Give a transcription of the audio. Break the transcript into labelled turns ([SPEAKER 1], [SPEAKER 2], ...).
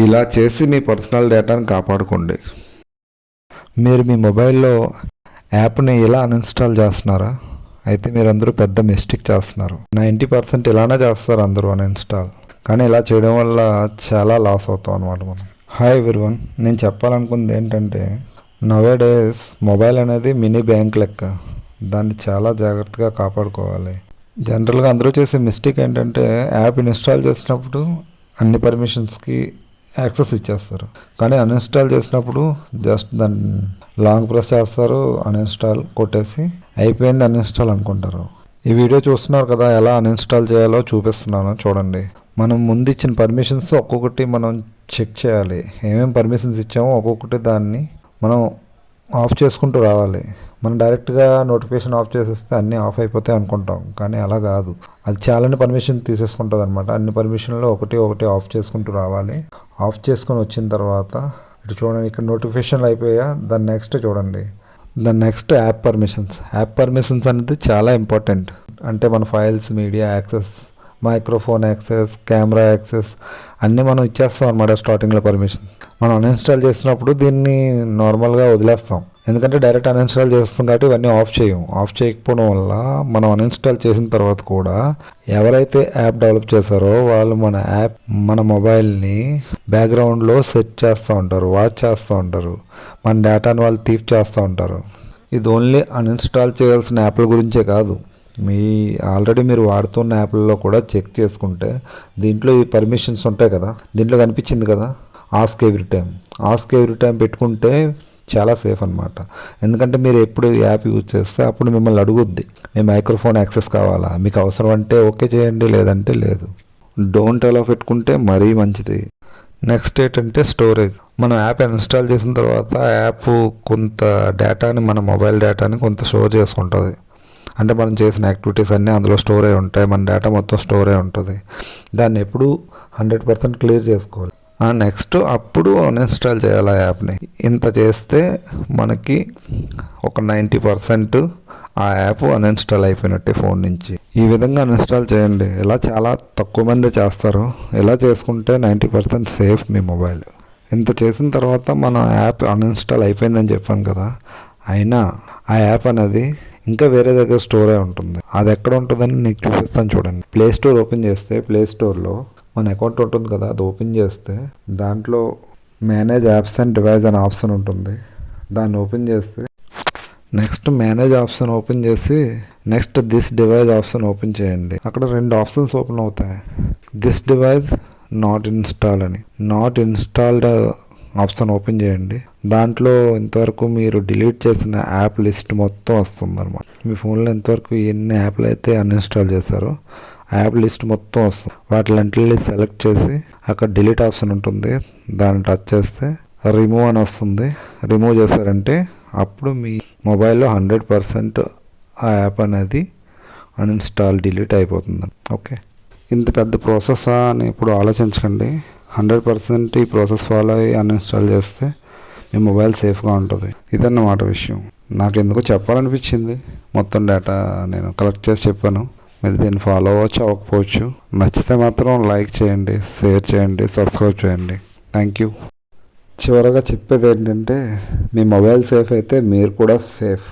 [SPEAKER 1] ఇలా చేసి మీ పర్సనల్ డేటాను కాపాడుకోండి. మీరు మీ మొబైల్లో యాప్ని ఇలా అన్ఇన్స్టాల్ చేస్తున్నారా? అయితే మీరు అందరూ పెద్ద మిస్టేక్ చేస్తున్నారు. 90% ఇలానే చేస్తారు అందరూ అన్ఇన్స్టాల్. కానీ ఇలా చేయడం వల్ల చాలా లాస్ అవుతాం అనమాట మనం. హాయ్ ఎవ్రీవన్, నేను చెప్పాలనుకుంది ఏంటంటే నవేడేస్ మొబైల్ అనేది మినీ బ్యాంక్ లెక్క. దాన్ని చాలా జాగ్రత్తగా కాపాడుకోవాలి. జనరల్గా అందరూ చేసే మిస్టేక్ ఏంటంటే యాప్ ఇన్స్టాల్ చేసినప్పుడు అన్ని పర్మిషన్స్కి యాక్సెస్ ఇచ్చేస్తారు. కానీ అన్ఇన్స్టాల్ చేసినప్పుడు జస్ట్ దాన్ని లాంగ్ ప్రెస్ చేస్తారు, అన్ఇన్స్టాల్ కొట్టేసి అయిపోయింది అన్ఇన్స్టాల్ అనుకుంటారు. ఈ వీడియో చూస్తున్నారు కదా, ఎలా అన్ఇన్స్టాల్ చేయాలో చూపిస్తున్నాను చూడండి. మనం ముందు ఇచ్చిన పర్మిషన్స్ ఒక్కొక్కటి మనం చెక్ చేయాలి. ఏమేమి పర్మిషన్స్ ఇచ్చామో ఒక్కొక్కటి దాన్ని మనం ఆఫ్ చేసుకుంటూ రావాలి. మనం డైరెక్ట్గా నోటిఫికేషన్ ఆఫ్ చేసేస్తే అన్నీ ఆఫ్ అయిపోతాయి అనుకుంటాం, కానీ అలా కాదు. అది చాలానే పర్మిషన్ తీసేసుకుంటుంది అనమాట. అన్ని పర్మిషన్లో ఒకటి ఒకటి ఆఫ్ చేసుకుంటూ రావాలి. ఆఫ్ చేసుకొని వచ్చిన తర్వాత ఇటు చూడండి, ఇక్కడ నోటిఫికేషన్లు అయిపోయా. దాని నెక్స్ట్ చూడండి, దాని next app permissions. App permissions అనేది చాలా ఇంపార్టెంట్. అంటే మన files, media access, microphone access, camera access అన్నీ మనం ఇచ్చేస్తాం అనమాట స్టార్టింగ్లో పర్మిషన్. మనం అన్ఇన్స్టాల్ చేసినప్పుడు దీన్ని నార్మల్గా వదిలేస్తాం, ఎందుకంటే డైరెక్ట్ అన్ఇన్స్టాల్ చేస్తాం కాబట్టి ఇవన్నీ ఆఫ్ చేయం. ఆఫ్ చేయకపోవడం వల్ల మనం అన్ఇన్స్టాల్ చేసిన తర్వాత కూడా ఎవరైతే యాప్ డెవలప్ చేశారో వాళ్ళు మన మొబైల్ని బ్యాక్గ్రౌండ్లో సెట్ చేస్తూ ఉంటారు, వాచ్ చేస్తూ ఉంటారు, మన డేటాని వాళ్ళు థీఫ్ చేస్తూ ఉంటారు. ఇది ఓన్లీ అన్ఇన్స్టాల్ చేయాల్సిన యాప్ల గురించే కాదు, ఆల్రెడీ మీరు వాడుతున్న యాప్లలో కూడా చెక్ చేసుకుంటే దీంట్లో ఈ పర్మిషన్స్ ఉంటాయి కదా, దీంట్లో కనిపించింది కదా ఆస్క్ ఎవ్రీ టైం పెట్టుకుంటే చాలా సేఫ్ అనమాట. ఎందుకంటే మీరు ఎప్పుడు యాప్ యూజ్ చేస్తే అప్పుడు మిమ్మల్ని అడుగుద్ది, మీ మైక్రోఫోన్ యాక్సెస్ కావాలా, మీకు అవసరం అంటే ఓకే చేయండి, లేదంటే లేదు. డోంట్ అలా పెట్టుకుంటే మరీ మంచిది. నెక్స్ట్ ఏంటంటే స్టోరేజ్. మనం యాప్ ఇన్స్టాల్ చేసిన తర్వాత యాప్ కొంత డేటాని, మన మొబైల్ డేటాని కొంత స్టోర్ చేసుకుంటుంది. అంటే మనం చేసిన యాక్టివిటీస్ అన్నీ అందులో స్టోర్ అయి ఉంటాయి, మన డేటా మొత్తం స్టోర్ అయి ఉంటుంది. దాన్ని ఎప్పుడు 100% క్లియర్ చేసుకోవాలి. నెక్స్ట్ అప్పుడు అన్ఇన్స్టాల్ చేయాలి ఆ యాప్ని. ఇంత చేస్తే మనకి ఒక 90% ఆ యాప్ అన్ఇన్స్టాల్ అయిపోయినట్టే ఫోన్ నుంచి. ఈ విధంగా అన్ఇన్స్టాల్ చేయండి. ఇలా చాలా తక్కువ మంది చేస్తారు. ఇలా చేసుకుంటే 90% సేఫ్ మీ మొబైల్. ఇంత చేసిన తర్వాత మన యాప్ అన్ఇన్స్టాల్ అయిపోయిందని చెప్పాను కదా, అయినా ఆ యాప్ అనేది ఇంకా వేరే దగ్గర స్టోర్ అయి ఉంటుంది. అది ఎక్కడ ఉంటుందని నీకు చూపిస్తాను చూడండి. ప్లే స్టోర్ ఓపెన్ చేస్తే ప్లే స్టోర్లో మన అకౌంట్ ఉంటుంది కదా, అది ఓపెన్ చేస్తే దాంట్లో మేనేజ్ యాప్స్ అండ్ డివైస్ అనే ఆప్షన్ ఉంటుంది. దాన్ని ఓపెన్ చేస్తే నెక్స్ట్ మేనేజ్ ఆప్షన్ ఓపెన్ చేసి next this device option open చేయండి. అక్కడ 2 ఆప్షన్స్ ఓపెన్ అవుతాయి, దిస్ డివైస్ నాట్ ఇన్స్టాల్ అని. నాట్ ఇన్స్టాల్డ్ ఆప్షన్ ఓపెన్ చేయండి. దాంట్లో ఇంతవరకు మీరు డిలీట్ చేసిన యాప్ లిస్ట్ మొత్తం వస్తుంది అనమాట. మీ ఫోన్లో ఇంతవరకు ఎన్ని యాప్లు అయితే అన్ఇన్స్టాల్ చేశారో ఆ యాప్ లిస్ట్ మొత్తం వస్తుంది. వాటిలంటిని సెలెక్ట్ చేసి అక్కడ డిలీట్ ఆప్షన్ ఉంటుంది, దాన్ని టచ్ చేస్తే రిమూవ్ అని వస్తుంది. రిమూవ్ చేశారంటే అప్పుడు మీ మొబైల్లో 100% ఆ యాప్ అనేది అన్ఇన్స్టాల్, డిలీట్ అయిపోతుంది. ఓకే, ఇంత పెద్ద ప్రాసెస్ అని ఇప్పుడు ఆలోచించకండి. 100% ఈ ప్రాసెస్ ఫాలో అయ్యి అన్ఇన్స్టాల్ చేస్తే మీ మొబైల్ సేఫ్గా ఉంటుంది. ఇదన్నమాట విషయం. నాకు ఎందుకో చెప్పాలనిపించింది. మొత్తం డేటా నేను కలెక్ట్ చేసి చెప్పాను. మీరు దీన్ని ఫాలో అవ్వచ్చు, అవ్వకపోవచ్చు. నచ్చితే మాత్రం లైక్ చేయండి, షేర్ చేయండి, సబ్స్క్రైబ్ చేయండి. Thank you. చివరగా చెప్పేది ఏంటంటే మీ మొబైల్ సేఫ్ అయితే మీరు కూడా సేఫ్.